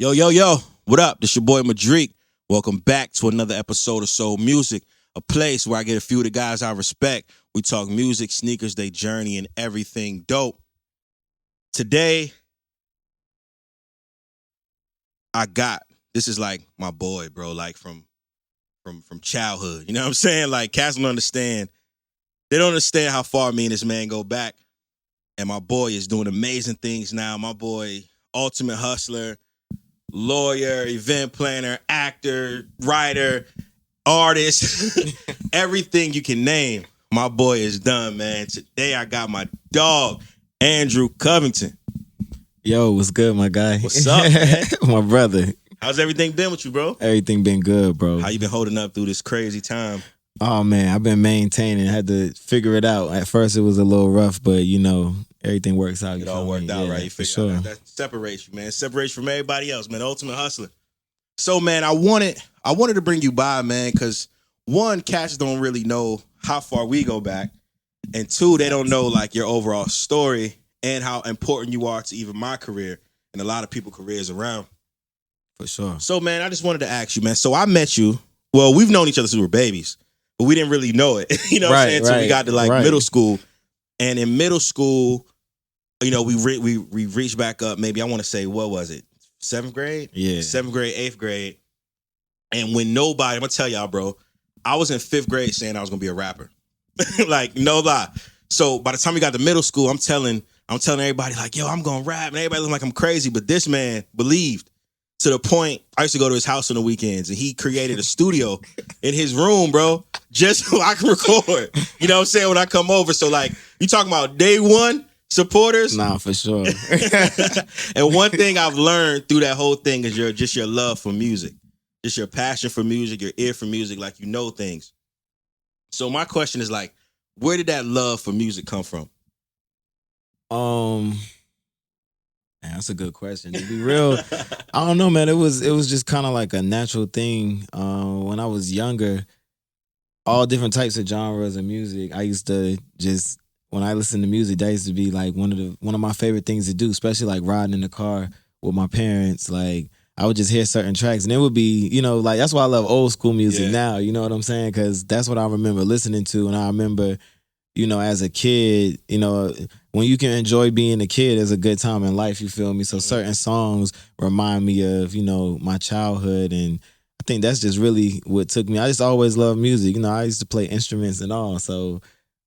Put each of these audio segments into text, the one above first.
Yo, yo, yo, what up? This your boy Madrick. Welcome back to another episode of Soul Music, a place where I get a few of the guys I respect. We talk music, sneakers, they journey, and everything dope. Today, this is like my boy, bro, like from childhood. You know what I'm saying? Like, cats don't understand. They don't understand how far me and this man go back. And my boy is doing amazing things now. My boy, ultimate hustler, lawyer, event planner, actor, writer, artist, everything you can name. My boy is done, man. Today I got my dog, Andrew Covington. Yo, what's good, my guy? What's up, man? My brother. How's everything been with you, bro? Everything been good, bro. How you been holding up through this crazy time? Oh, man, I've been maintaining. I had to figure it out. At first, it was a little rough, but, everything works out. It all worked out, right? You figured sure. out that separates you, man. Separates you from everybody else, man. Ultimate hustler. So, man, I wanted to bring you by, man, because one, cats don't really know how far we go back, and two, they don't know like your overall story and how important you are to even my career and a lot of people's careers around. For sure. So, man, I just wanted to ask you, man. So I met you. Well, we've known each other since we were babies, but we didn't really know it. You know what I'm saying? Until we got to like middle school. And in middle school, we reached back up. Maybe I want to say, what was it? 7th grade? Yeah. 7th grade, 8th grade. And when I'm gonna tell y'all, bro, I was in 5th grade saying I was gonna be a rapper. Like, no lie. So by the time we got to middle school, I'm telling everybody like, yo, I'm gonna rap, and everybody looking like I'm crazy. But this man believed to the point I used to go to his house on the weekends, and he created a studio in his room, bro, just so I can record. You know what I'm saying? When I come over. So like, you talking about day one supporters? Nah, for sure. And one thing I've learned through that whole thing is your love for music, just your passion for music, your ear for music, like you know things. So my question is like, where did that love for music come from? Man, that's a good question. To be real, I don't know, man. It was just kind of like a natural thing. When I was younger, all different types of genres of music. I used to just, when I listened to music, that used to be like one of my favorite things to do, especially like riding in the car with my parents. Like, I would just hear certain tracks, and it would be, like, that's why I love old school music now. You know what I'm saying? Because that's what I remember listening to, and I remember, as a kid, when you can enjoy being a kid, it's a good time in life, you feel me? So certain songs remind me of, my childhood, and I think that's just really what took me. I just always loved music. I used to play instruments and all, so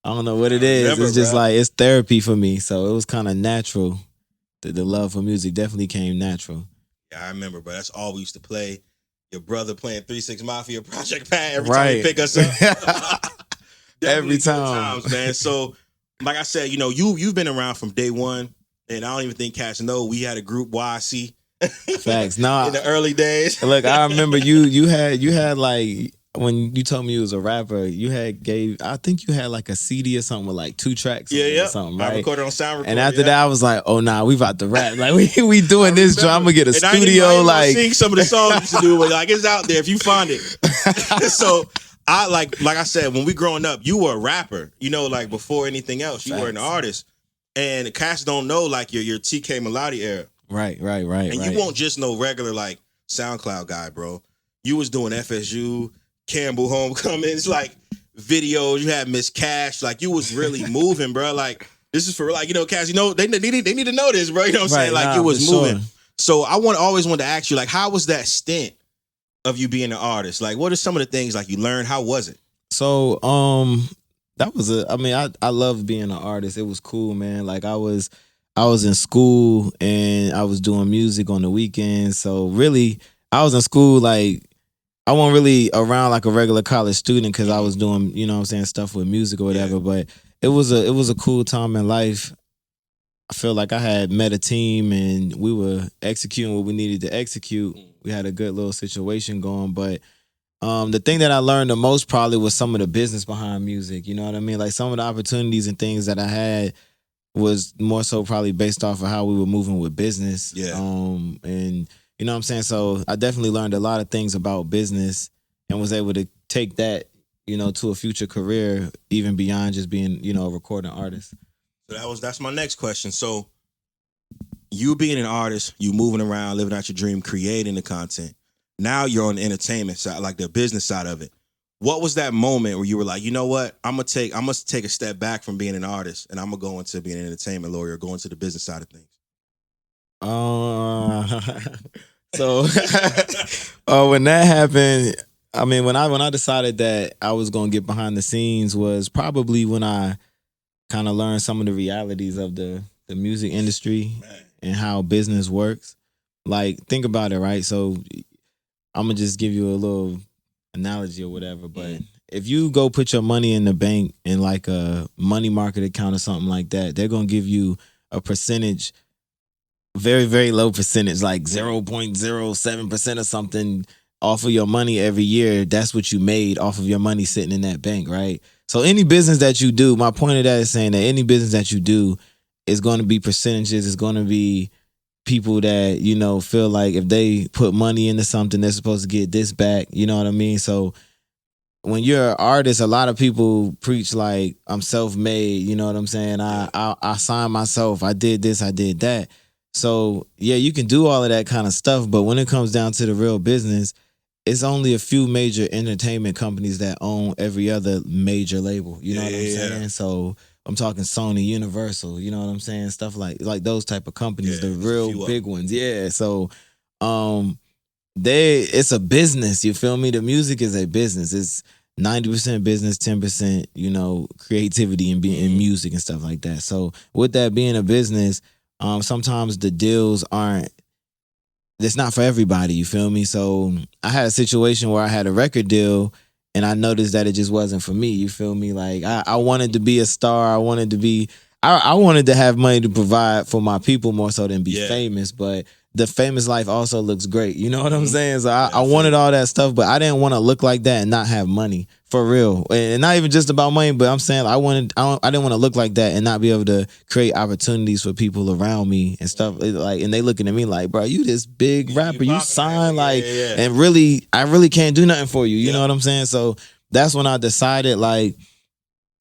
I don't know what it is. It's just like, it's therapy for me, so it was kind of natural. The love for music definitely came natural. Yeah, I remember, bro. That's all we used to play. Your brother playing 3 6 Mafia, Project Pat every time he pick us up. Every time. Times, man. So, like I said, you've been around from day one, and I don't even think cats know we had a group YC. Facts. Nah, in the early days. Look, I remember you had like, when you told me you was a rapper, I think you had like a CD or something with like 2 tracks or something, right? I recorded on sound recorder. And after that, I was like, oh nah, we about to rap. Like we doing this, Joe. I'm gonna get a studio. I sing some of the songs you used to do, but like, it's out there if you find it. So I like I said, when we growing up, you were a rapper. Like before anything else, you were an artist. And the cats don't know like your TK Melody era. Right. And you won't just know regular like SoundCloud guy, bro. You was doing FSU, Campbell Homecomings, like videos. You had Miss Cash, like you was really moving, bro. Like this is for like, Cass, they need to know this, bro. You know what I'm saying? Like you was moving. Sure. So I always wanted to ask you, like, how was that stint of you being an artist? Like, what are some of the things like you learned? How was it? So that was I loved being an artist. It was cool, man. Like I was in school and I was doing music on the weekends. So really, I was in school like, I wasn't really around like a regular college student because I was doing, stuff with music or whatever. But it was a cool time in life. I feel like I had met a team and we were executing what we needed to execute. We had a good little situation going. But the thing that I learned the most probably was some of the business behind music. You know what I mean? Like some of the opportunities and things that I had was more so probably based off of how we were moving with business. Yeah. And you know what I'm saying? So I definitely learned a lot of things about business and was able to take that, to a future career, even beyond just being, a recording artist. So that's my next question. So you being an artist, you moving around, living out your dream, creating the content. Now you're on the entertainment side, like the business side of it. What was that moment where you were like, you know what, I must take a step back from being an artist, and I'm gonna go into being an entertainment lawyer, go into the business side of things? So when that happened, I mean, when I decided that I was gonna get behind the scenes was probably when I kind of learned some of the realities of the music industry and how business works. Like, think about it, right? So I'm gonna just give you a little analogy or whatever, but if you go put your money in the bank in like a money market account or something like that, they're gonna give you a percentage, very, very low percentage, like 0.07% or something off of your money every year. That's what you made off of your money sitting in that bank, right? So any business that you do, my point of that is saying that any business that you do is going to be percentages. It's going to be people that, you know, feel like if they put money into something, they're supposed to get this back. You know what I mean? So when you're an artist, a lot of people preach like, I'm self-made. You know what I'm saying? I signed myself. I did this. I did that. So yeah, you can do all of that kind of stuff, but when it comes down to the real business, it's only a few major entertainment companies that own every other major label. You know what I'm saying? So I'm talking Sony, Universal, you know what I'm saying? Stuff like those type of companies, the real big ones. Yeah. So it's a business, you feel me? The music is a business. It's 90% business, 10%, you know, creativity and being in music and stuff like that. So with that being a business, sometimes the deals it's not for everybody, you feel me? So I had a situation where I had a record deal and I noticed that it just wasn't for me, you feel me? Like I wanted to be a star. I wanted to have money to provide for my people more so than be famous, but the famous life also looks great. You know what I'm saying? So I wanted all that stuff, but I didn't want to look like that and not have money for real. And not even just about money, but I'm saying I didn't want to look like that and not be able to create opportunities for people around me and stuff. Like, and they looking at me like, bro, you this big rapper, you signed and really, I really can't do nothing for you. You know what I'm saying? So that's when I decided like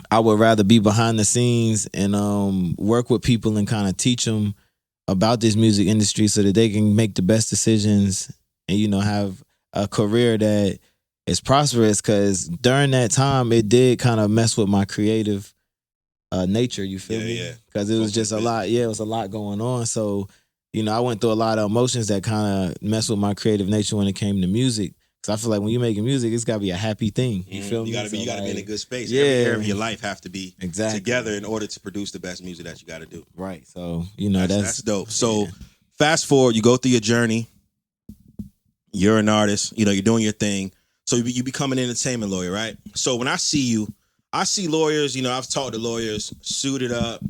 I would rather be behind the scenes and work with people and kind of teach them about this music industry so that they can make the best decisions and, you know, have a career that is prosperous. Because during that time, it did kind of mess with my creative nature, you feel me? Because it was just a lot. Yeah, it was a lot going on. So, you know, I went through a lot of emotions that kind of messed with my creative nature when it came to music. Because I feel like when you're making music, it's got to be a happy thing. You feel me? You got to be in a good space. Every area of your life have to be together in order to produce the best music that you got to do. Right. So, you know, that's dope. So fast forward, you go through your journey. You're an artist. You know, you're doing your thing. So you become an entertainment lawyer, right? So when I see you, I see lawyers, you know, I've talked to lawyers suited up,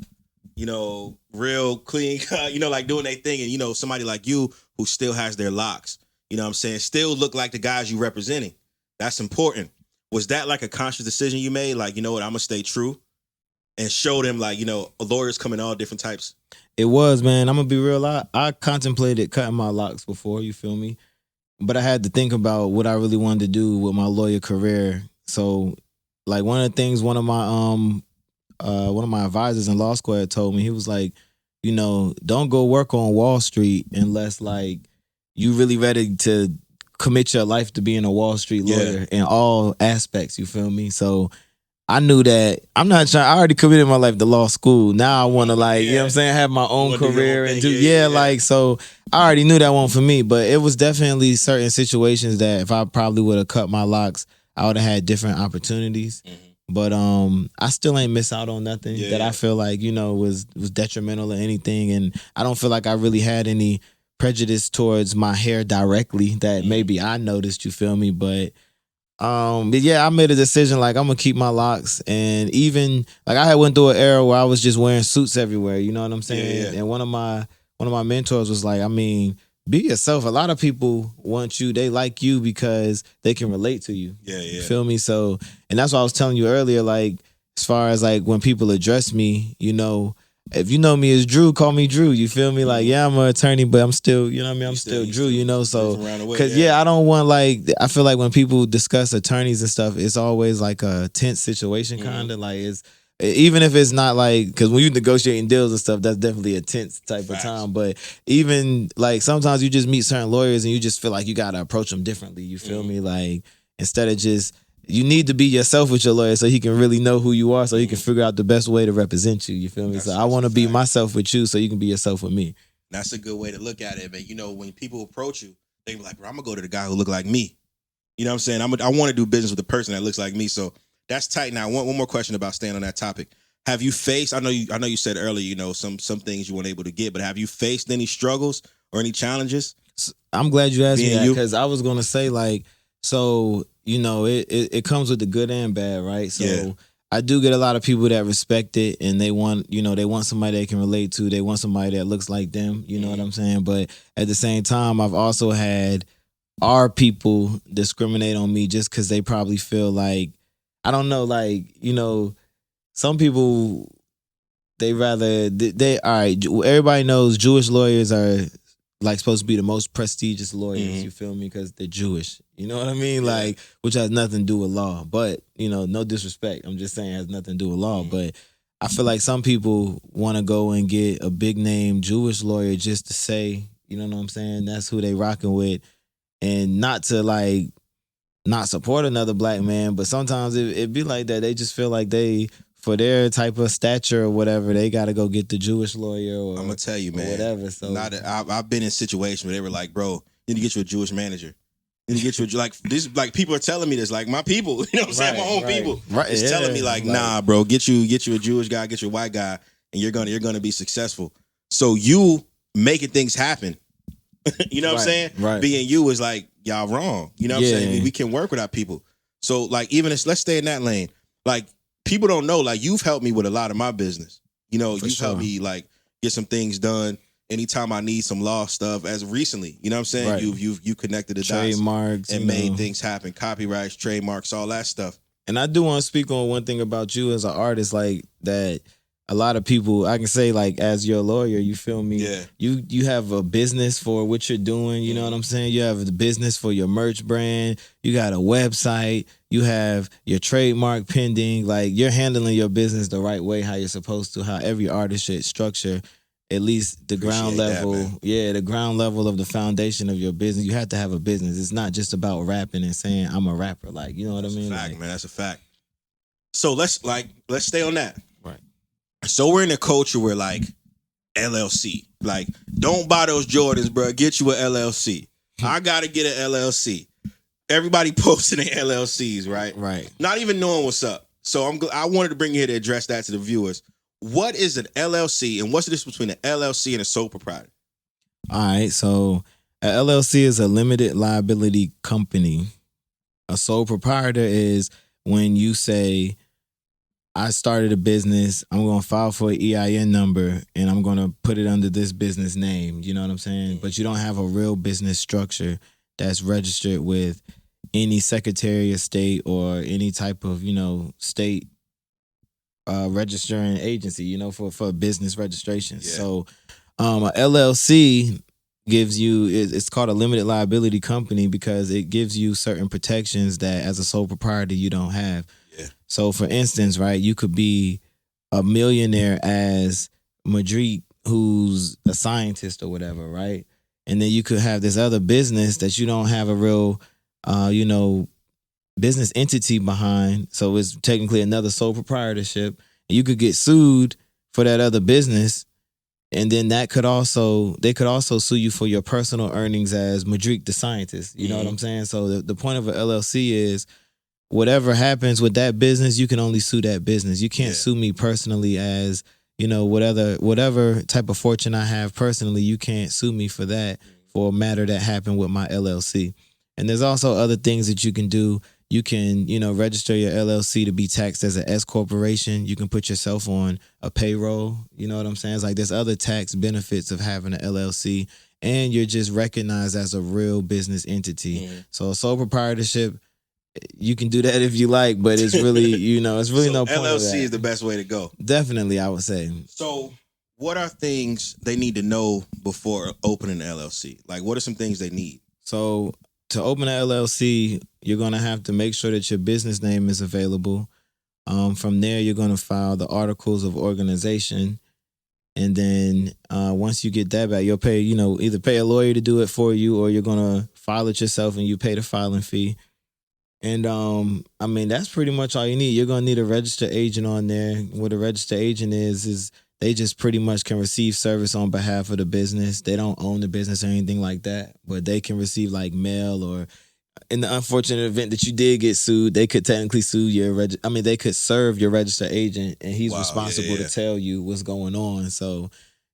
you know, real clean cut, you know, like doing their thing. And, you know, somebody like you who still has their locks. You know what I'm saying? Still look like the guys you representing. That's important. Was that like a conscious decision you made? Like, you know what, I'm going to stay true and show them like, you know, lawyers come in all different types. It was, man. I'm going to be real. I contemplated cutting my locks before, you feel me? But I had to think about what I really wanted to do with my lawyer career. So like one of the things one of my advisors in law school had told me, he was like, you know, don't go work on Wall Street unless like you really ready to commit your life to being a Wall Street lawyer in all aspects, you feel me? So I knew that I already committed my life to law school. Now I want to like, you know what I'm saying, have my own career and do, like, so I already knew that wasn't for me, but it was definitely certain situations that if I probably would have cut my locks, I would have had different opportunities. But I still ain't miss out on nothing that I feel like, you know, was detrimental or anything. And I don't feel like I really had any prejudice towards my hair directly that maybe I noticed, you feel me? But yeah, I made a decision like I'm gonna keep my locks. And even like I had went through an era where I was just wearing suits everywhere, you know what I'm saying? And one of my mentors was like, I mean, be yourself. A lot of people want you, they like you because they can relate to you. You feel me? So, and that's what I was telling you earlier, like as far as like when people address me, you know, if you know me as Drew, call me Drew. You feel me? Like, yeah, I'm an attorney, but I'm still, you know what I mean? I'm still Drew, you know? So, because, I don't want, like, I feel like when people discuss attorneys and stuff, it's always like a tense situation, kind of. Like, even if it's not like, because when you negotiating deals and stuff, that's definitely a tense type Facts. of time. But even like sometimes you just meet certain lawyers and you just feel like you gotta approach them differently. You feel me? Like instead of just, you need to be yourself with your lawyer so he can really know who you are, so he can figure out the best way to represent you. You feel me? So I want to be myself with you so you can be yourself with me. That's a good way to look at it, man. You know, when people approach you, they be like, bro, I'm gonna go to the guy who look like me. You know what I'm saying? I want to do business with the person that looks like me. So that's tight. Now, one more question about staying on that topic. Have you faced? I know you said earlier, you know, some things you weren't able to get, but have you faced any struggles or any challenges? I'm glad you asked me Being that, you? because I was gonna say, like, so you know, it comes with the good and bad, right? So Yeah. I do get a lot of people that respect it and they want somebody they can relate to. They want somebody that looks like them. You know what I'm saying? But at the same time, I've also had our people discriminate on me just because they probably feel like, I don't know, like, you know, some people, they rather they all right. Everybody knows Jewish lawyers are like supposed to be the most prestigious lawyers. You feel me? Because they're Jewish. You know what I mean? Yeah. Like, which has nothing to do with law. But you know, no disrespect. I'm just saying it has nothing to do with law. But I feel like some people want to go and get a big name Jewish lawyer just to say, you know what I'm saying? That's who they rocking with, and not to like not support another black man. But sometimes it be like that. They just feel like they, for their type of stature or whatever, they got to go get the Jewish lawyer or I'm gonna tell you, man. whatever. So I've been in situations where they were like, bro, you need to get you a Jewish manager. You need to get you like people are telling me this, like my people, you know what I'm saying? My own people. Right, It's telling me like, nah, bro, get you a Jewish guy, get you a white guy, and you're gonna be successful. So you making things happen. You know what I'm saying? Right. Being you is like, y'all wrong. You know what I'm saying? We can work with our people. So like, even if, let's stay in that lane. Like, people don't know, like, you've helped me with a lot of my business. You know, you've helped me like get some things done anytime I need some law stuff. As recently, you know what I'm saying? Right. You connected the trademarks dots and made things happen. Copyrights, trademarks, all that stuff. And I do want to speak on one thing about you as an artist, like that. A lot of people, I can say, like, as your lawyer, you feel me? Yeah. You have a business for what you're doing. You know what I'm saying? You have a business for your merch brand. You got a website. You have your trademark pending. Like, you're handling your business the right way, how you're supposed to, how every artist should structure at least the ground level. The ground level of the foundation of your business. You have to have a business. It's not just about rapping and saying, I'm a rapper. Like, you know what I mean? Fact, man. That's a fact. So let's stay on that. Right. So we're in a culture where like LLC, like, don't buy those Jordans, bro. Get you an LLC. I gotta get an LLC. Everybody posting their LLCs, right? Right. Not even knowing what's up. So I wanted to bring you here to address that to the viewers. What is an LLC, and what's the difference between an LLC and a sole proprietor? All right. So a LLC is a limited liability company. A sole proprietor is when you say, I started a business, I'm going to file for an EIN number, and I'm going to put it under this business name. You know what I'm saying? But you don't have a real business structure that's registered with any Secretary of State or any type of, you know, state registering agency, you know, for business registrations. Yeah. So a LLC gives you, it's called a limited liability company because it gives you certain protections that as a sole proprietor you don't have. Yeah. So for instance, right, you could be a millionaire as Madrid, who's a scientist or whatever, right? And then you could have this other business that you don't have a real, you know, business entity behind. So it's technically another sole proprietorship. And you could get sued for that other business. And then they could also sue you for your personal earnings as Madrid the scientist. You know what I'm saying? So the point of an LLC is whatever happens with that business, you can only sue that business. You can't sue me personally as, you know, whatever type of fortune I have personally, you can't sue me for that, for a matter that happened with my LLC. And there's also other things that you can do. You can, you know, register your LLC to be taxed as an S corporation. You can put yourself on a payroll. You know what I'm saying? It's like there's other tax benefits of having an LLC, and you're just recognized as a real business entity. So a sole proprietorship, you can do that if you like, but it's really, you know, it's really no point of that. LLC is the best way to go. Definitely, I would say. So what are things they need to know before opening an LLC? Like, what are some things they need? So to open an LLC, you're going to have to make sure that your business name is available. From there, you're going to file the articles of organization. And then once you get that back, you'll pay, either pay a lawyer to do it for you, or you're going to file it yourself and you pay the filing fee. And that's pretty much all you need. You're going to need a registered agent on there. What a registered agent is they just pretty much can receive service on behalf of the business. They don't own the business or anything like that, but they can receive like mail, or in the unfortunate event that you did get sued, they could technically sue they could serve your registered agent, and he's responsible to tell you what's going on. So,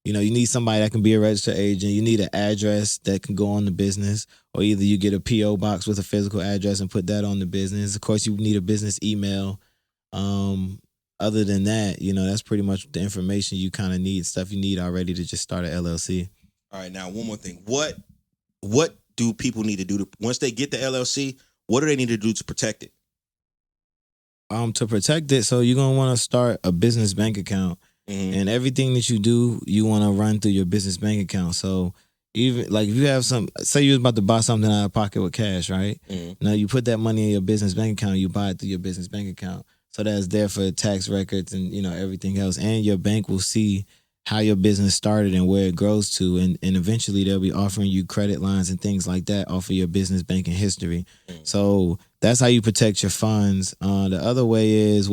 you need somebody that can be a registered agent. You need an address that can go on the business, or either you get a P.O. box with a physical address and put that on the business. Of course, you need a business email. Other than that, that's pretty much the information you kind of need, stuff you need already to just start an LLC. All right, now one more thing. What do people need to do once they get the LLC? What do they need to do to protect it? To protect it, so you're gonna want to start a business bank account, and everything that you do, you want to run through your business bank account. So even like if you have say you was about to buy something out of pocket with cash, right? Now you put that money in your business bank account, you buy it through your business bank account. So that's there for tax records and everything else, and your bank will see how your business started and where it grows to, and eventually they'll be offering you credit lines and things like that off of your business banking history. So that's how you protect your funds. The other way is,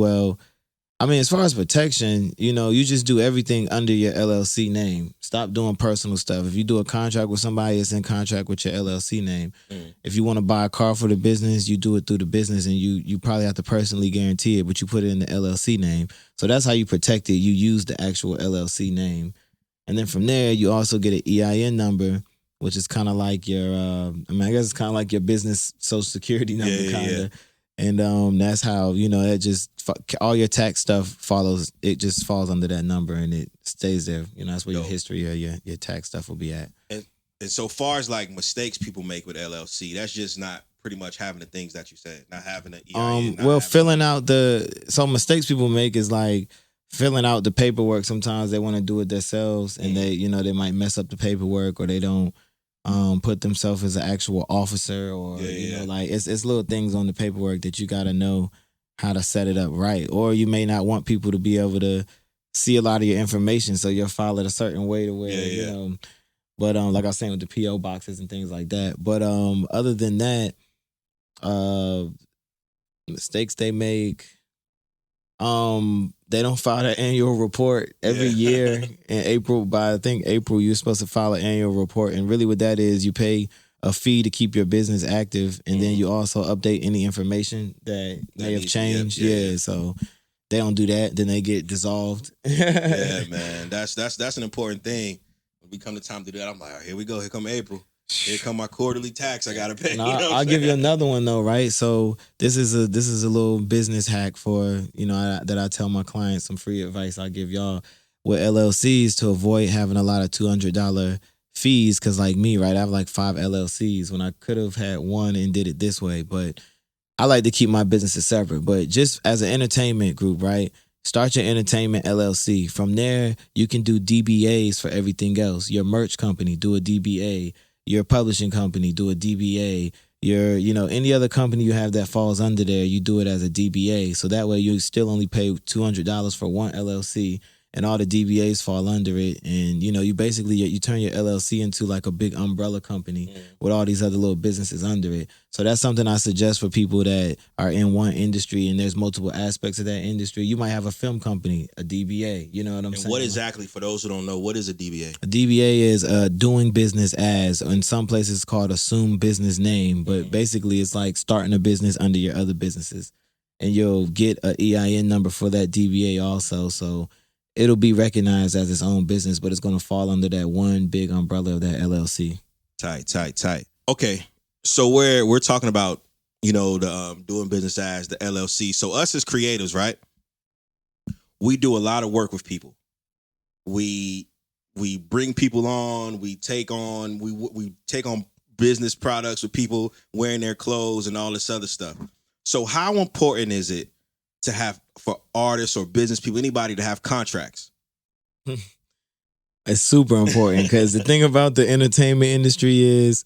as far as protection, you just do everything under your LLC name. Stop doing personal stuff. If you do a contract with somebody, it's in contract with your LLC name. If you want to buy a car for the business, you do it through the business, and you probably have to personally guarantee it, but you put it in the LLC name. So that's how you protect it. You use the actual LLC name. And then from there, you also get an EIN number, which is kind of like your, I guess it's kind of like your business social security number, kind of. And that's how, that just, all your tax stuff follows, it just falls under that number and it stays there. That's where your history or your tax stuff will be at. And so far as like mistakes people make with LLC, that's just not pretty much having the things that you said, not having an EIN. Filling out some mistakes people make is like filling out the paperwork. Sometimes they want to do it themselves and they might mess up the paperwork, or they don't put themselves as an actual officer, or like it's little things on the paperwork that you got to know how to set it up right. Or you may not want people to be able to see a lot of your information, so you'll file it a certain way to where but like I was saying with the PO boxes and things like that. But other than that, mistakes they make, they don't file their annual report every year in April. By I think April, you're supposed to file an annual report, and really what that is, you pay a fee to keep your business active, and then you also update any information that may have changed. So they don't do that, then they get dissolved. Yeah, man, that's an important thing. When we come to time to do that, I'm like, all right, here we go. Here come April. Here come my quarterly tax I gotta pay. I'll give you another one though, right? So this is a little business hack for that I tell my clients, some free advice I give y'all with LLCs to avoid having a lot of $200 fees. Cause like me, right, I have like 5 LLCs when I could have had one and did it this way. But I like to keep my businesses separate. But just as an entertainment group, right? Start your entertainment LLC. From there, you can do DBAs for everything else. Your merch company, do a DBA. Your publishing company, do a DBA. Your, any other company you have that falls under there, you do it as a DBA. So that way you still only pay $200 for one LLC, and all the DBAs fall under it. And, you basically, you turn your LLC into like a big umbrella company with all these other little businesses under it. So that's something I suggest for people that are in one industry and there's multiple aspects of that industry. You might have a film company, a DBA, you know what I'm saying? What exactly, for those who don't know, what is a DBA? A DBA is doing business as, in some places it's called assumed business name, but basically it's like starting a business under your other businesses. And you'll get an EIN number for that DBA also. So it'll be recognized as its own business, but it's going to fall under that one big umbrella of that LLC. Tight. Okay, so we're talking about, the doing business as the LLC. So us as creatives, right? We do a lot of work with people. We bring people on. We take on business products with people wearing their clothes and all this other stuff. So how important is it to have, for artists or business people, anybody, to have contracts? It's super important because the thing about the entertainment industry is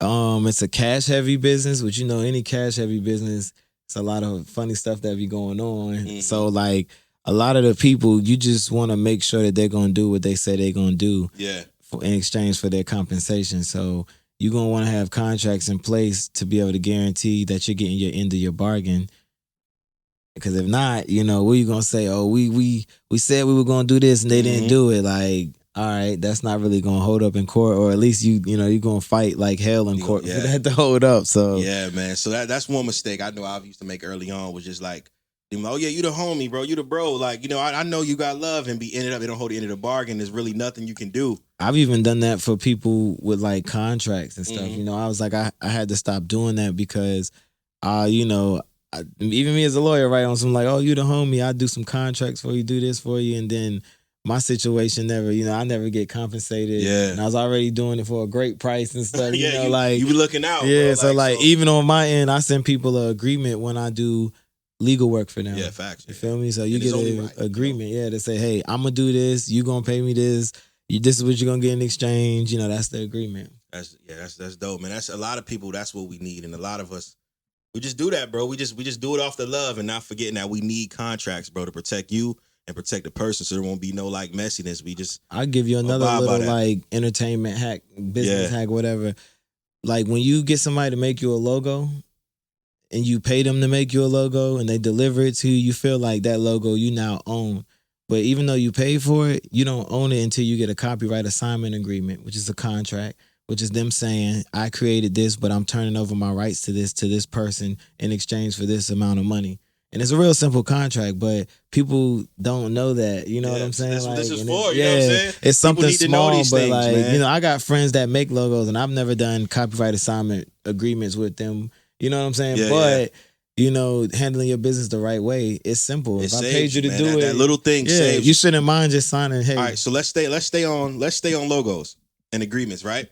it's a cash heavy business, which any cash heavy business, It's a lot of funny stuff that be going on. Mhm. So like a lot of the people, you just want to make sure that they're gonna do what they say they're gonna do Yeah. in exchange for their compensation. So you're gonna want to have contracts in place to be able to guarantee that you're getting your end of your bargain. Because if not, what are you gonna say? Oh, we said we were gonna do this and they didn't Mhm. do it. Like, all right, that's not really gonna hold up in court, or at least you're gonna fight like hell in court for Yeah. that to hold up. So Yeah, man. So that's one mistake I know I used to make early on was just like, oh yeah, you the homie, bro. You the bro. Like, I know you got love and ended up they don't hold the end of the bargain. There's really nothing you can do. I've even done that for people with like contracts and stuff. Mhm. I was like, I had to stop doing that because, even me as a lawyer, right, on some like, oh, you the homie, I do some contracts for you, do this for you, and then my situation never, I never get compensated. Yeah. And I was already doing it for a great price and stuff. Yeah, like you be looking out. yeah. Bro. So like even on my end, I send people an agreement when I do legal work for them. Yeah, facts. You feel me? So you And get it's only an right, agreement, to say, hey, I'm gonna do this. You gonna pay me this. This is what you're gonna get in exchange. That's the agreement. That's dope, man. That's a lot of people. That's what we need, and a lot of us, we just do that, bro. We just do it off the love and not forgetting that we need contracts, bro, to protect you and protect the person, so there won't be no like messiness. We just I'll give you another abide by little that. like entertainment hack, business hack, whatever. Like when you get somebody to make you a logo and you pay them to make you a logo and they deliver it to you, you feel like that logo you now own. But even though you pay for it, you don't own it until you get a copyright assignment agreement, which is a contract, which is them saying, I created this, but I'm turning over my rights to this person in exchange for this amount of money. And it's a real simple contract, but people don't know that. You know what I'm saying? That's what this is and for. You know what I'm saying? It's something People need to know small, these but things, like, man. I got friends that make logos and I've never done copyright assignment agreements with them. You know what I'm saying? Yeah, but handling your business the right way, it's simple. It If I saves paid you to man. do it, that little thing saves you shouldn't mind just signing. Hey, all right, so let's stay on logos and agreements, right?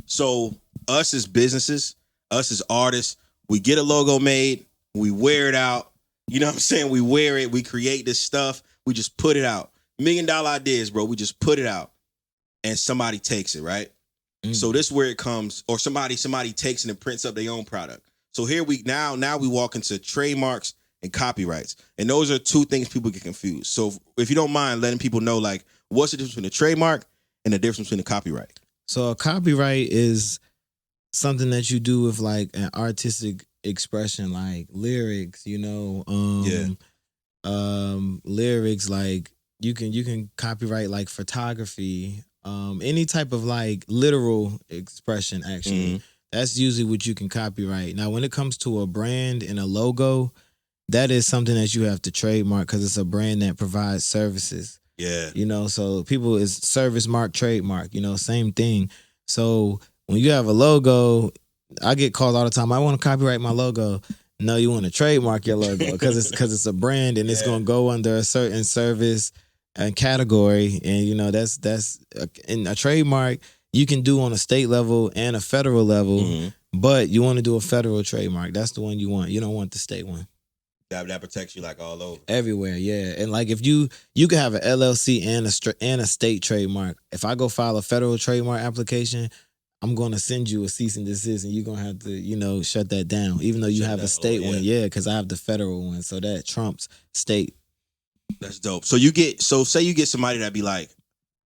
So us as businesses, us as artists, we get a logo made, we wear it out. You know what I'm saying? We wear it, we create this stuff, we just put it out. $1 million ideas, bro. We just put it out, and somebody takes it, right? So this is where it comes, or somebody takes it and prints up their own product. So here we now we walk into trademarks and copyrights, and those are two things people get confused. So if you don't mind letting people know, like, what's the difference between a trademark and the difference between a copyright? So a copyright is something that you do with like an artistic expression, like lyrics, lyrics, like you can copyright like photography, any type of like literal expression, actually. That's usually what you can copyright. Now, when it comes to a brand and a logo, that is something that you have to trademark because it's a brand that provides services. Yeah. So people is service mark, trademark, same thing. So when you have a logo, I get called all the time, I want to copyright my logo. No, you want to trademark your logo because it's a brand and it's going to go under a certain service and category. And, that's in a trademark you can do on a state level and a federal level, but you want to do a federal trademark. That's the one you want. You don't want the state one. That protects you like all over. Everywhere, yeah. And like if you can have an LLC and a state trademark. If I go file a federal trademark application, I'm going to send you a cease and desist and you're going to have to, shut that down. Even though you have a state one, because I have the federal one. So that trumps state. That's dope. So say you get somebody that be like,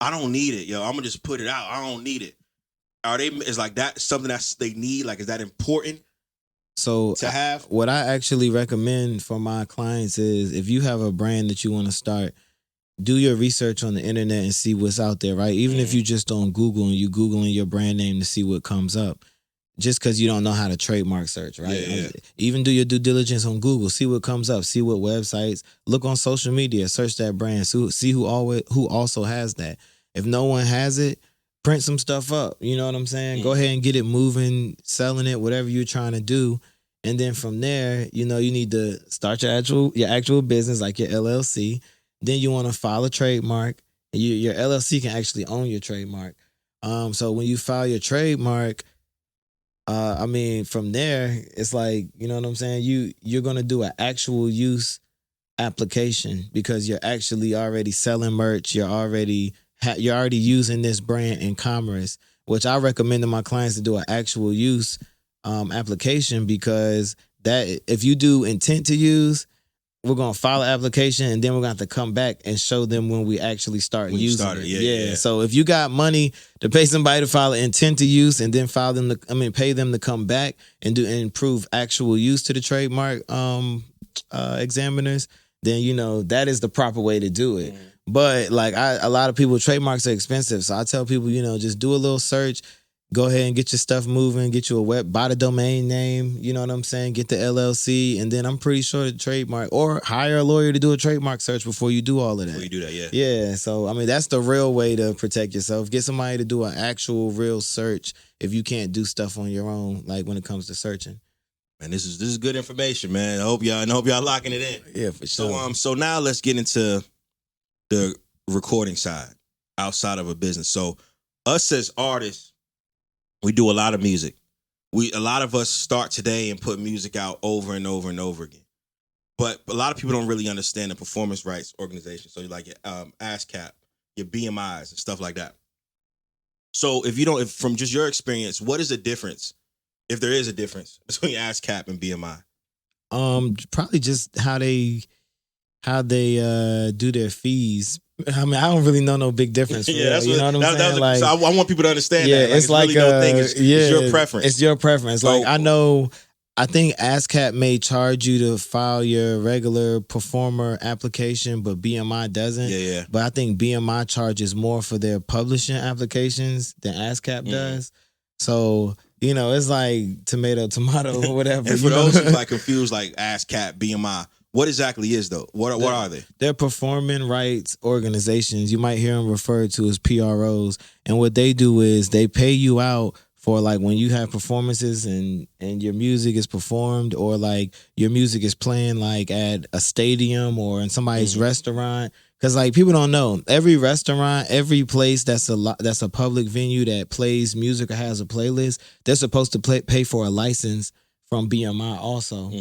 I don't need it, yo. I'm gonna just put it out. I don't need it. Is like that something that they need? Like, is that important? So to have? What I actually recommend for my clients is if you have a brand that you want to start, do your research on the internet and see what's out there, right? Even if you just on Google and you Googling your brand name to see what comes up. Just because you don't know how to trademark search, right? Yeah. Even do your due diligence on Google. See what comes up. See what websites. Look on social media. Search that brand. See who also has that. If no one has it, print some stuff up. You know what I'm saying? Go ahead and get it moving, selling it, whatever you're trying to do. And then from there, you need to start your actual business, like your LLC. Then you want to file a trademark. Your LLC can actually own your trademark. So when you file your trademark, from there, it's like, you know what I'm saying? You're going to do an actual use application because you're actually already selling merch. You're already using this brand in commerce, which I recommend to my clients to do an actual use application because that if you do intent to use, we're gonna file an application and then we're gonna have to come back and show them when we actually start When you using started, it. yeah. So if you got money to pay somebody to file an intent to use and then pay them to come back and prove actual use to the trademark examiners, then that is the proper way to do it. But like a lot of people, trademarks are expensive, so I tell people, just do a little search. Go ahead and get your stuff moving, get you buy the domain name, you know what I'm saying? Get the LLC, and then I'm pretty sure the trademark, or hire a lawyer to do a trademark search before you do all of that. Before you do that, yeah. Yeah, so I mean, that's the real way to protect yourself. Get somebody to do an actual real search if you can't do stuff on your own, like when it comes to searching. Man, this is good information, man. I hope y'all locking it in. Yeah, for sure. So now let's get into the recording side outside of a business. So us as artists, we do a lot of music. A lot of us start today and put music out over and over and over again. But a lot of people don't really understand the performance rights organization. So like your ASCAP, your BMIs and stuff like that. So if from just your experience, what is the difference, if there is a difference, between ASCAP and BMI? Probably just how they do their fees. I mean, I don't really know no big difference. Yeah, that's you know what I'm saying. So I want people to understand that. It's like really no thing. It's your preference. It's your preference. So, like I think ASCAP may charge you to file your regular performer application, but BMI doesn't. Yeah. But I think BMI charges more for their publishing applications than ASCAP does. So it's like tomato, or whatever. And for those who like confused, like ASCAP, BMI. What exactly is though? What are they? They're performing rights organizations. You might hear them referred to as PROs. And what they do is they pay you out for like when you have performances and your music is performed, or like your music is playing like at a stadium or in somebody's restaurant. Because like people don't know, every restaurant, every place that's a public venue that plays music or has a playlist, they're supposed to pay for a license from BMI also.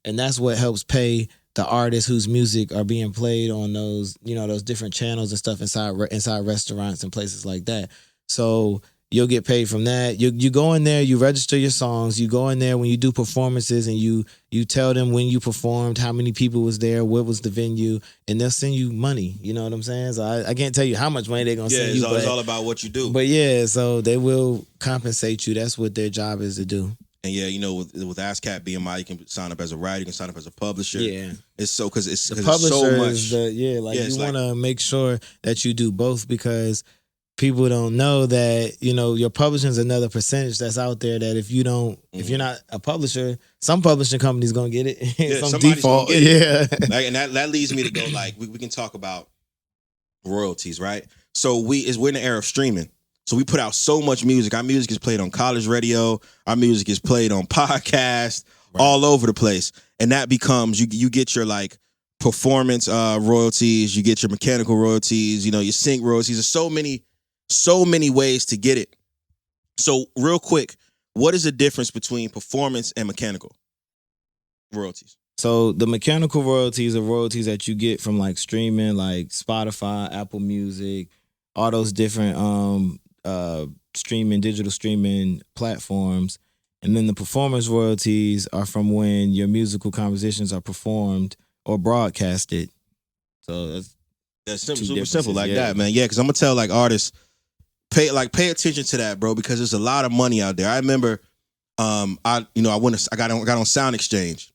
And that's what helps pay the artists whose music are being played on those, those different channels and stuff inside restaurants and places like that. So you'll get paid from that. You go in there, you register your songs. You go in there when you do performances, and you tell them when you performed, how many people was there, what was the venue, and they'll send you money. You know what I'm saying? So I can't tell you how much money they're gonna send you. It's all about what you do. But yeah, so they will compensate you. That's what their job is to do. And yeah, with ASCAP, BMI, you can sign up as a writer, you can sign up as a publisher. Yeah, it's so because it's the publisher so much. Is you want to make sure that you do both, because people don't know that your publishing is another percentage that's out there. That if you're not a publisher, some publishing company's gonna get it. Some default, Like, and that leads me to go like we can talk about royalties, right? So we're in the era of streaming. So we put out so much music. Our music is played on college radio. Our music is played on podcasts, all over the place. And that becomes, you get your like performance royalties, you get your mechanical royalties, your sync royalties. There's so many ways to get it. So real quick, what is the difference between performance and mechanical royalties? So the mechanical royalties are royalties that you get from like streaming, like Spotify, Apple Music, all those different digital streaming platforms. And then the performance royalties are from when your musical compositions are performed or broadcasted. So that's super simple like that, man. Yeah, because I'm gonna tell like artists, pay attention to that, bro, because there's a lot of money out there. I remember I got on Sound Exchange,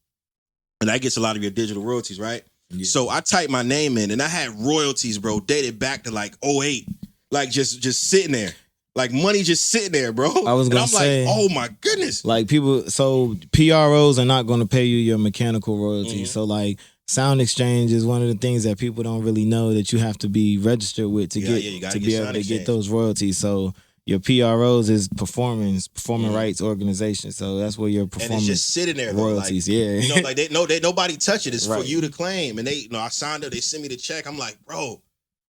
and that gets a lot of your digital royalties, right? Yeah. So I typed my name in, and I had royalties, bro, dated back to like 2008. Like just sitting there. Like money just sitting there, bro. I was gonna say, like, oh my goodness. Like so PROs are not gonna pay you your mechanical royalties. So like Sound Exchange is one of the things that people don't really know that you have to be registered with to be able to get those royalties. So your PROs is performing rights organization. So that's where your performance and it's just sitting there royalties. Like, like nobody touch it. It's for you to claim. And they, I signed up. They sent me the check. I'm like, bro.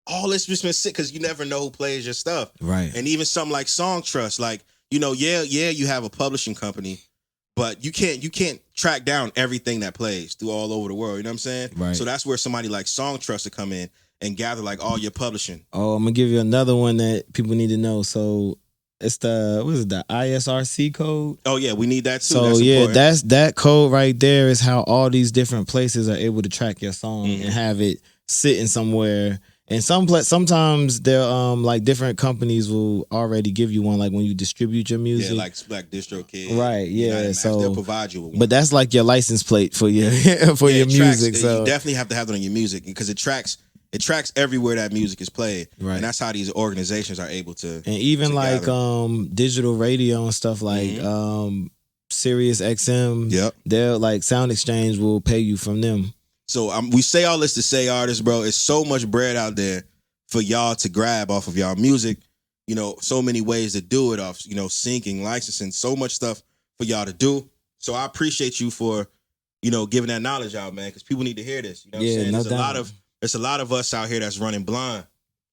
All this just been sick because you never know who plays your stuff. Right. And even something like Song Trust, like, you have a publishing company, but you can't track down everything that plays through all over the world. You know what I'm saying? Right. So that's where somebody like Song Trust to come in and gather like all your publishing. Oh, I'm gonna give you another one that people need to know. So it's the what is it, the ISRC code. Oh yeah, we need that too. So that's yeah, important. that code right there is how all these different places are able to track your song Mhm. and have it sitting somewhere. And sometimes they're like different companies will already give you one, like when you distribute your music. Yeah, like DistroKid. Right, yeah, United Masters, so- they'll provide you with one. But that's like your license plate for your for Yeah, your it tracks- music. So you definitely have to have that on your music because it tracks everywhere that music is played. Right. And that's how these organizations are able to. and even to like gather. digital radio and stuff like Mhm. Sirius XM. Yep. They're like Sound Exchange will pay you from them. So we say all this to say, artists, bro, it's so much bread out there for y'all to grab off of y'all music. You know, so many ways to do it off, you know, syncing, licensing, so much stuff for y'all to do. So I appreciate you for, you know, giving that knowledge out, man, because people need to hear this. You know what I'm saying? no There's doubt. a lot of us out here that's running blind.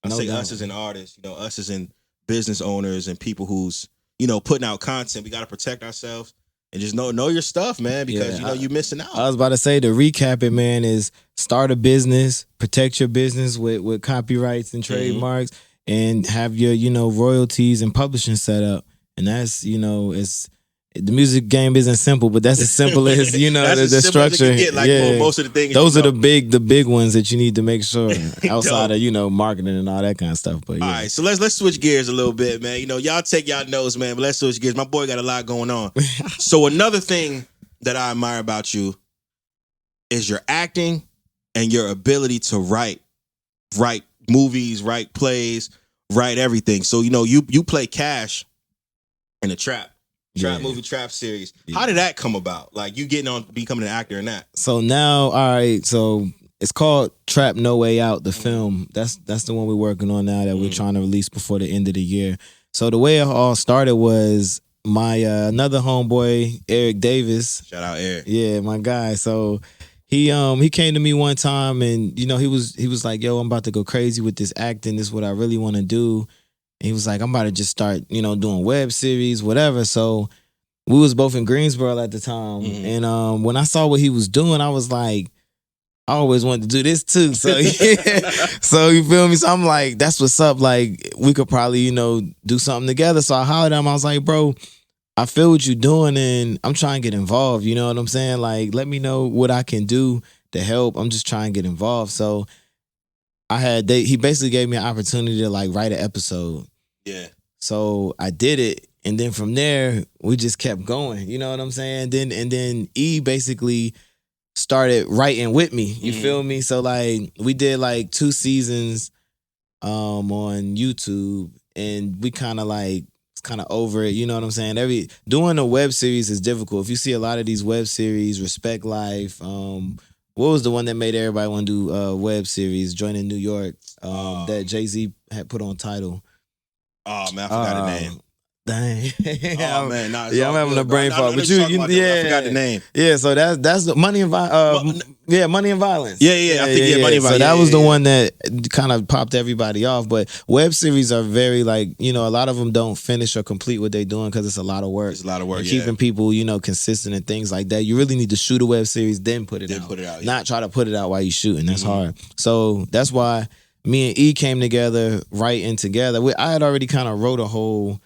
I No say doubt. us as an artist, you know, us as in business owners and people who's, you know, putting out content. We got to protect ourselves and just know your stuff, man, because Yeah, you know you're missing out. I was about to say, to recap it, man, is start a business, protect your business with copyrights and trademarks, and have your, you know, royalties and publishing set up. And that's, you know, it's the music game isn't simple, but that's as simple as, you know, That's the as simple as it structure. can get, like, yeah. for most of the things. Those you are know. the big ones that you need to make sure outside of, you know, marketing and all that kind of stuff. But yeah. All right, so let's switch gears a little bit, man. You know, y'all take y'all notes, man, but let's switch gears. My boy got a lot going on. So another thing that I admire about you is your acting and your ability to write movies, write plays, write everything. So you know, you play Cash in the Trap Yeah. movie, Trap series. Yeah. How did that come about? Like you getting on becoming an actor in that? So now, all right, so it's called Trap No Way Out, the film. That's the one we're working on now that we're trying to release before the end of the year. So the way it all started was my another homeboy, Eric Davis. Shout out Eric. Yeah, my guy. So he came to me one time and, you know, he was like, yo, I'm about to go crazy with this acting. This is what I really want to do. And he was like, I'm about to just start, you know, doing web series, whatever. So we was both in Greensboro at the time. Mhm. And when I saw what he was doing, I was like, I always wanted to do this too. So yeah. So you feel me? So I'm like, that's what's up. Like we could probably, you know, do something together. So I hollered at him. I was like, bro, I feel what you're doing and I'm trying to get involved. You know what I'm saying? Like, let me know what I can do to help. I'm just trying to get involved. So he basically gave me an opportunity to like write an episode. Yeah. So I did it. And then from there, we just kept going. You know what I'm saying? And then E basically started writing with me. You feel me? So like we did like 2 seasons on YouTube and we kind of over it. You know what I'm saying? Doing a web series is difficult. If you see a lot of these web series, Respect Life, what was the one that made everybody want to do web series? Joining New York, that Jay-Z had put on Tidal. Oh man, I forgot the name. Dang. Oh man, nah, it's Yeah, all I'm having good, a bro. brain I fog. know But you're you, talking about that, but I forgot the name. Yeah, so that's the Money and Violence. Money and Violence. Yeah, I think Money and So Violence. that Yeah, was the yeah. one that kind of popped everybody off. But web series are very like, you know, a lot of them don't finish or complete what they're doing because it's a lot of work. It's a lot of work. And Yeah. keeping people, you know, consistent and things like that. You really need to shoot a web series, then put it Then out. put it out, yeah. Not try to put it out while you're shooting. That's Mhm. hard. So that's why me and E came together, writing together. I had already kind of wrote a whole,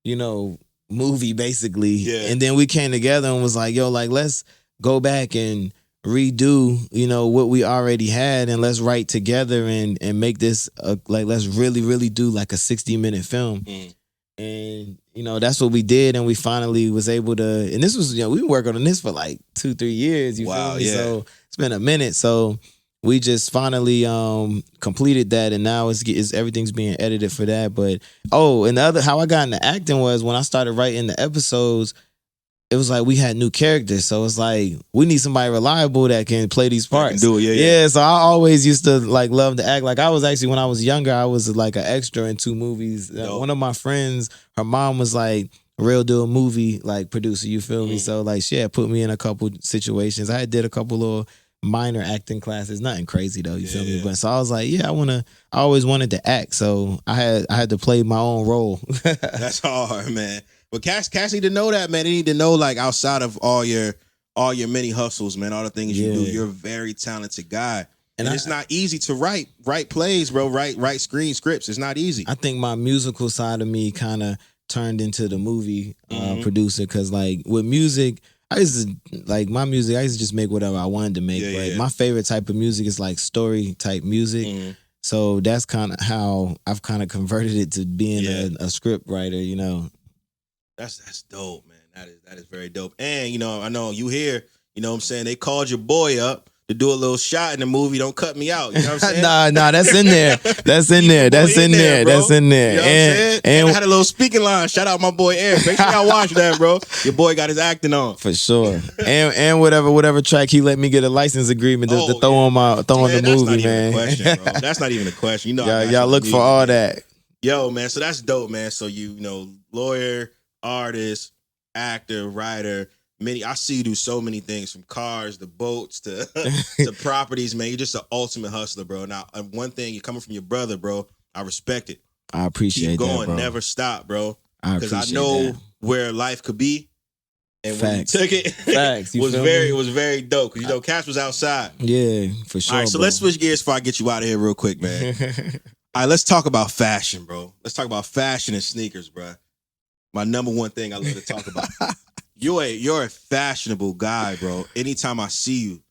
you know, movie basically. Yeah. And then we came together and was like, yo, like let's go back and redo, you know, what we already had and let's write together and make this like let's really do like a 60-minute film. Mm. And you know, that's what we did and we finally was able to, and this was, you know, we been working on this for like 2-3 years, you Wow, feel me? yeah. So it's been a minute. So we just finally completed that and now it's everything's being edited for that. But and how I got into acting was when I started writing the episodes, it was like we had new characters. So it's like we need somebody reliable that can play these parts. do it, yeah. So I always used to like love to act. Like I was actually, when I was younger, I was like an extra in 2 movies. Dope. One of my friends, her mom was like real deal movie like producer, you feel me? Mm. So like she had put me in a couple situations. I did a couple little minor acting classes, nothing crazy though, you feel me? Yeah. But so I was like, I always wanted to act. So I had to play my own role. That's hard, man. But Cash need to know that, man. They need to know, like, outside of all your many hustles, man, all the things you do, Yeah. you're a very talented guy. And And it's not easy to write plays, bro. Write scripts. It's not easy. I think my musical side of me kind of turned into the movie Mhm. producer because like with music, I used to like my music. I used to just make whatever I wanted to make. Yeah, But yeah. my favorite type of music is like story type music. Mhm. So that's kind of how I've kind of converted it to being Yeah. a script writer. You know, That's dope, man. That is very dope. And I know you here. You know what I'm saying? They called your boy up to do a little shot in the movie. Don't cut me out. You know what I'm saying? nah, that's in there. That's in Keep there. your boy That's in there. bro. That's in there. You know what I'm saying? And I And had a little speaking line. Shout out my boy Eric. Make sure y'all watch that, bro. Your boy got his acting on. for sure. And whatever track he let me get a license agreement to throw on Man, the that's not movie, even man. a question, bro. That's not even a question. You know, I got y'all you look on for music, all man. that. Yo, man. So that's dope, man. So lawyer, artist, actor, writer. I see you do so many things from cars to boats to to properties, man. You're just an ultimate hustler, bro. Now, one thing, you're coming from your brother, bro. I respect it. I appreciate Keep going, that, bro. never stop, bro. I Because I appreciate know that. where life could be, and Facts. when you took it, Facts. You was feel very me? it was very dope. Because Cash was outside. Yeah, for sure. All right, so bro. let's switch gears before I get you out of here real quick, man. All right, let's talk about fashion, bro. Let's talk about fashion and sneakers, bro. My number one thing I love to talk about. You're a fashionable guy, bro. Anytime I see you,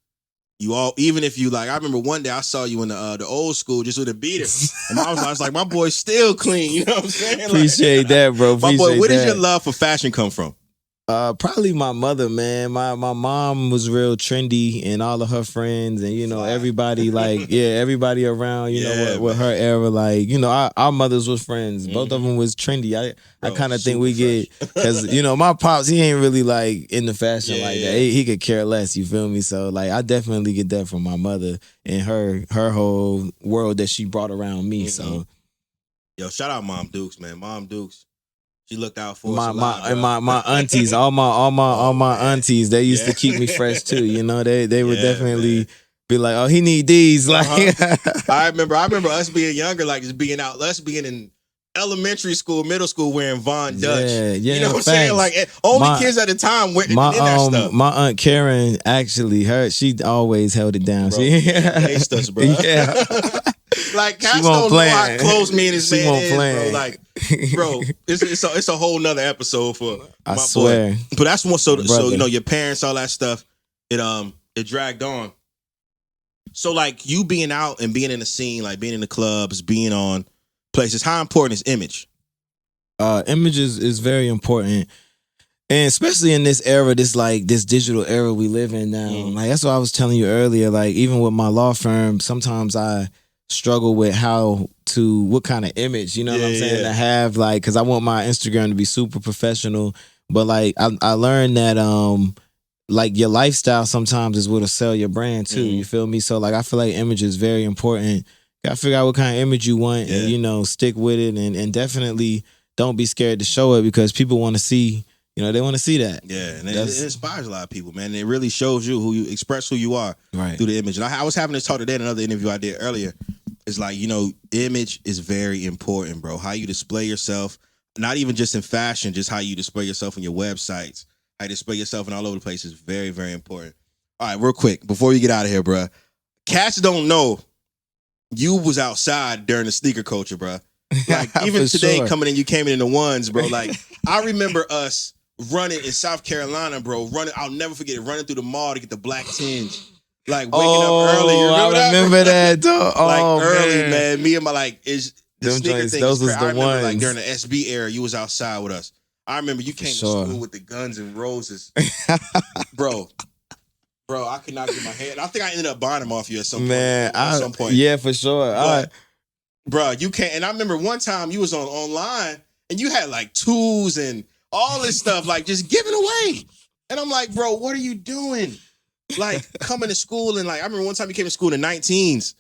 even if you like, I remember one day I saw you in the old school just with a beater, and I was like, my boy's still clean. You know what I'm saying? Appreciate that, bro. My boy, Appreciate where does that. your love for fashion come from? Probably my mother, man. My mom was real trendy, and all of her friends, and Fly. everybody everybody around, Yeah, with her era, like our mothers was friends. Both of them was trendy. I Bro, kind of think we super get fresh. because my pops, he ain't really like in the fashion Yeah, like yeah. that. He could care less. You feel me? So like I definitely get that from my mother and her whole world that she brought around me. So Yo, shout out Mom Dukes, man. Mom Dukes, she looked out for us my a lot, bro. my aunties, all my man. aunties, they used to Yeah. keep me fresh too. They would Yeah, definitely man. be like, "Oh, he need these." Like, I remember us being younger, like just being out, us being in elementary school, middle school, wearing Von Dutch. Yeah, you know what I'm facts. saying? Like only My- kids at the time were in my that stuff. my aunt Karen actually, she always held it down. Bro, She laced us, bro. Yeah. Like She Cass won't don't know how plan. close me and his She man won't is, plan. bro. Like, bro, it's a whole nother episode for I my swear. boy. But that's one. So Brother. your parents, all that stuff, it dragged on. So like you being out and being in the scene, like being in the clubs, being on places, how important is image? Image is very important. And especially in this era, this digital era we live in now. Like that's what I was telling you earlier. Like even with my law firm, sometimes I struggle with what kind of image, you know what I'm saying, to have, like, because I want my Instagram to be super professional. But like I learned that like your lifestyle sometimes is what'll sell your brand too. You feel me? So like I feel like image is very important. Gotta figure out what kind of image you want and stick with it and definitely don't be scared to show it because people want to see. They want to see that. Yeah, and it inspires a lot of people, man. It really shows you who you express who you are Right. through the image. And I was having this talk today in another interview I did earlier. It's like, image is very important, bro. How you display yourself, not even just in fashion, just how you display yourself on your websites, how you display yourself in all over the place is very, very important. All right, real quick, before we get out of here, bro. Cats don't know you was outside during the sneaker culture, bro. Like even For today sure. coming in, you came in the ones, bro. Like I remember us running in South Carolina, bro. I'll never forget it. Running through the mall to get the black tinge. Like waking up early. You remember I remember that, dog. Like Oh, early, man. Me and my the Them sneaker joints, thing. those was I the remember like ones. during the SB era, you was outside with us. I remember you came to sure. school with the Guns and Roses, bro. Bro, I could not get my hand. I think I ended up buying them off you at some point. Man, At some point. yeah, for sure. But, bro, you can't. And I remember one time you was online and you had like tools and all this stuff, like just giving away. And I'm like, bro, what are you doing? Like coming to school and like I remember one time you came to school in the 19s.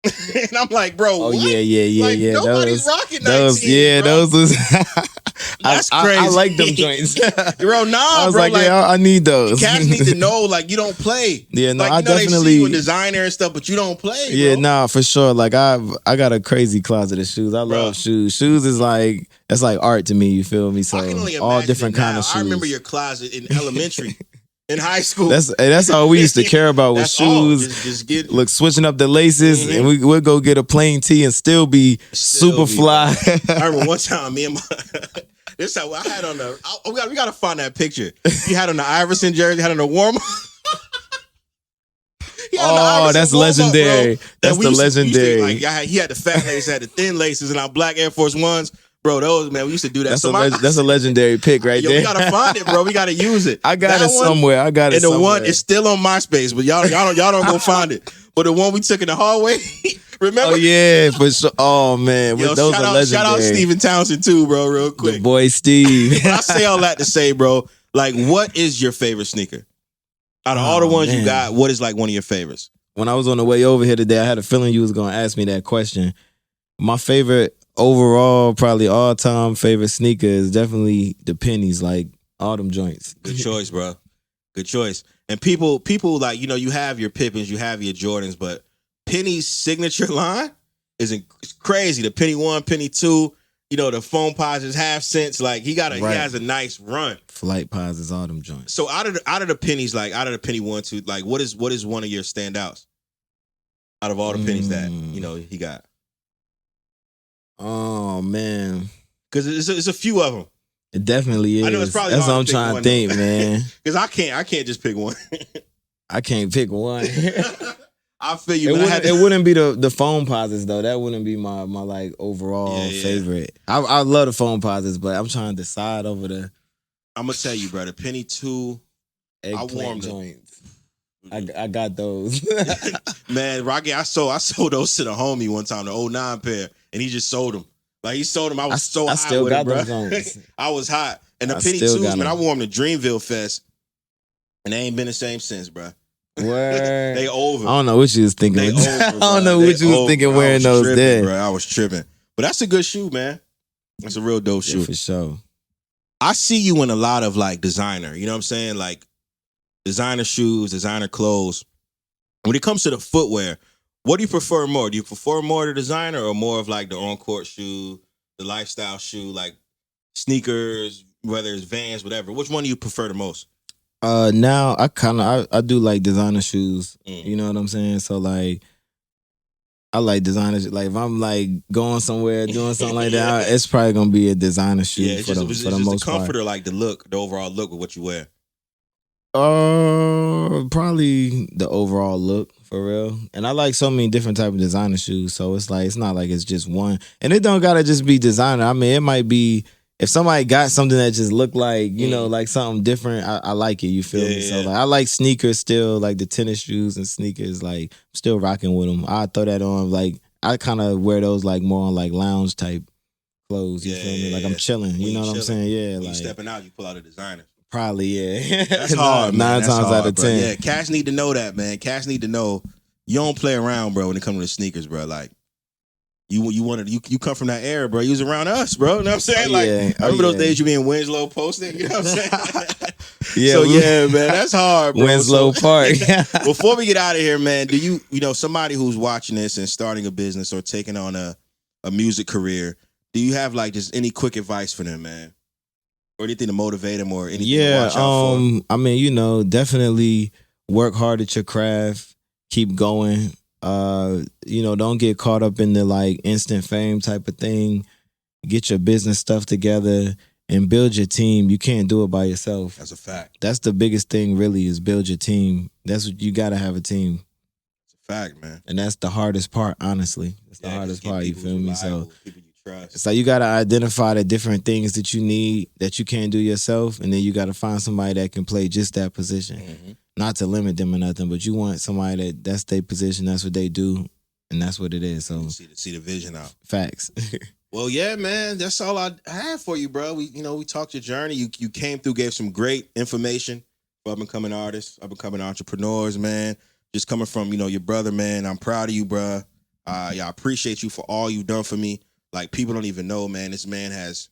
And I'm like, bro, Oh what? yeah. Like, nobody's rocking 19s, bro. Those was. That's I crazy. like them joints. Bro, nah, I was bro. like, yeah, I need those. Cats need to know, like, you don't play. Yeah, no, like, I they see definitely. you a designer and stuff, but you don't play. Yeah, bro. nah, for sure. Like I got a crazy closet of shoes. I love shoes. Shoes is like that's like art to me. You feel me? So I can only imagine all different it now. kind of shoes. I remember your closet in elementary, in high school. That's all we used to care about with That's all. shoes. Just get Look, switching up the laces, and we'll go get a plain tee and still be super fly. I remember one time, me and my This how I had on the. We gotta find that picture. He had on the Iverson jersey. Had on the warm. Oh, that's legendary. That's the legendary. He had the fat laces, had the thin laces, and our black Air Force Ones. Bro, those, man, we used to do that. That's a legendary pick right there. We gotta find it, bro. We gotta use it. I got it somewhere. And the one is still on MySpace, but y'all don't go find it. But the one we took in the hallway, remember? Oh yeah, for sure. Oh man, those are legendary. Shout out Steven Townsend too, bro. Real quick, the boy Steve. I say all that to say, bro. Like, what is your favorite sneaker? Out of all the ones you got, what is like one of your favorites? When I was on the way over here today, I had a feeling you was gonna ask me that question. My favorite overall, probably all-time favorite sneaker is definitely the pennies, like all them joints. Good choice, bro. Good choice. And people like, you have your Pippins, you have your Jordans, but Penny's signature line is crazy. The Penny 1, Penny 2, the foam posits, half cents. Like he has a nice run. Flight posits, all them joints. So out of the pennies, like out of the Penny 1, 2, like what is one of your standouts out of all the pennies that he got? Oh man, because it's a few of them. It definitely is. I know it's probably that's what I'm trying to think, man. Because I can't just pick one. I can't pick one. I feel you. It wouldn't be the foam posits though. That wouldn't be my like overall favorite. I love the foam posits, but I'm trying to decide over the. I'm gonna tell you, bro. The Penny 2, eggplant joints. I got those. Man, Rocky, I sold those to the homie one time, the 09 pair, and he just sold them. Like he sold them. I was so hot with it, bro. I was hot. And the Penny 2s, man, I wore them to Dreamville Fest, and they ain't been the same since, bro. Word. They over. I don't know what you was thinking. I don't know what you was thinking wearing those there. Bro, I was tripping. But that's a good shoe, man. That's a real dope shoe. For sure. I see you in a lot of like designer, you know what I'm saying? Like designer shoes, designer clothes. When it comes to the footwear, what do you prefer more? Do you prefer more the designer or more of like the on-court shoe, the lifestyle shoe, like sneakers, whether it's Vans, whatever? Which one do you prefer the most? Now I do like designer shoes. You know what I'm saying? So like I like designer. Like if I'm like going somewhere doing something like that, it's probably gonna be a designer shoe for the most part. The comfort or like the overall look of what you wear. Probably the overall look for real. And I like so many different type of designer shoes, so it's like it's not like it's just one. And it don't gotta just be designer. I mean, it might be if somebody got something that just looked like like something different. I like it. You feel me? So like I like sneakers still, like the tennis shoes and sneakers. Like I'm still rocking with them. I throw that on. Like I kind of wear those like more on like lounge type clothes. You feel me? Like I'm chilling. You know what I'm saying? Yeah. When like you stepping out, you pull out a designer. Probably, yeah. That's hard, man. 9 times out of 10. Bro. Yeah, Cash need to know that, man. Cash need to know you don't play around, bro, when it comes to the sneakers, bro. Like, you come from that era, bro. You was around us, bro. You know what I'm saying? Like, I remember those days you be in Winslow posting, you know what I'm saying? Yeah. So, yeah, man, that's hard, bro. Winslow Park. Before we get out of here, man, do you somebody who's watching this and starting a business or taking on a music career, do you have, like, just any quick advice for them, man? Or anything to motivate them or anything to watch out for? I mean, definitely work hard at your craft. Keep going. Don't get caught up in the like instant fame type of thing. Get your business stuff together and build your team. You can't do it by yourself. That's a fact. That's the biggest thing really is build your team. That's what you got to have a team. It's a fact, man. And that's the hardest part, honestly. That's the hardest part, you feel me? So trust. It's like you got to identify the different things that you need that you can't do yourself, and then you got to find somebody that can play just that position. Mm-hmm. Not to limit them or nothing, but you want somebody that's their position, that's what they do, and that's what it is. So see the vision out. Facts. Well, yeah, man, that's all I have for you, bro. We talked your journey. You came through, gave some great information for up and coming artists, up and coming entrepreneurs, man. Just coming from your brother, man. I'm proud of you, bro. I appreciate you for all you've done for me. Like, people don't even know, man. This man has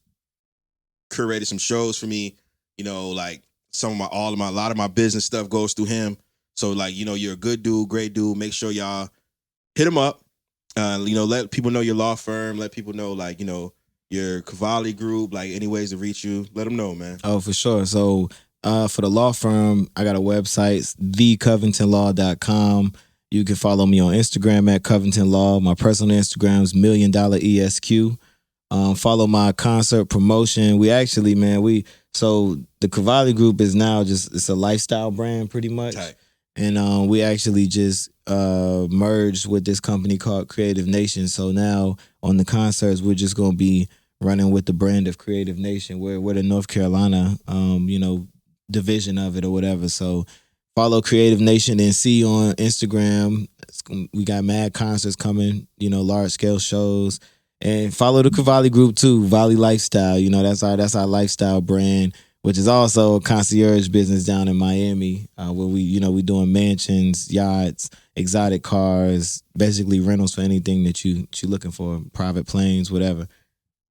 curated some shows for me. Like a lot of my business stuff goes through him. So, like, you're a good dude, great dude. Make sure y'all hit him up. Let people know your law firm. Let people know, like, your Cavalli group. Like, any ways to reach you. Let them know, man. Oh, for sure. So, for the law firm, I got a website, thecovingtonlaw.com. You can follow me on Instagram at Covington Law. My personal Instagram is $1,000,000 ESQ. Follow my concert promotion. We actually, man, so the Cavalli Group is now it's a lifestyle brand pretty much. Tight. And we actually just merged with this company called Creative Nation. So now on the concerts, we're just gonna be running with the brand of Creative Nation. We're the North Carolina, division of it or whatever. So follow Creative Nation NC on Instagram. We got mad concerts coming, large scale shows. And follow the Cavalli Group too, Valley Lifestyle. That's our lifestyle brand, which is also a concierge business down in Miami, where we doing mansions, yachts, exotic cars, basically rentals for anything that you looking for, private planes, whatever.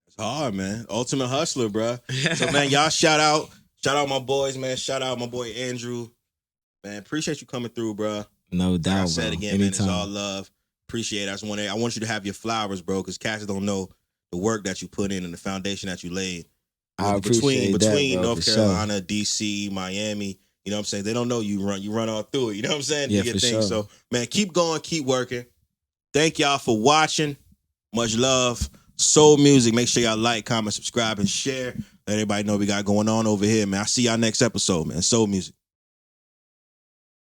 It's hard, man. Ultimate hustler, bro. So man, y'all shout out my boys, man. Shout out my boy Andrew, man. Appreciate you coming through, bro. No doubt. Like I said bro. again, Anytime. man. It's all love. Appreciate it. I want you to have your flowers, bro, because cats don't know the work that you put in and the foundation that you laid. I appreciate between that, bro, North for Carolina, DC, Miami. You know what I'm saying? They don't know you run all through it. You know what I'm saying? Yeah, Do your for thing. sure. So man, keep going, keep working. Thank y'all for watching. Much love. Soul Music. Make sure y'all like, comment, subscribe, and share. Let everybody know we got going on over here, man. I'll see y'all next episode, man. Soul Music.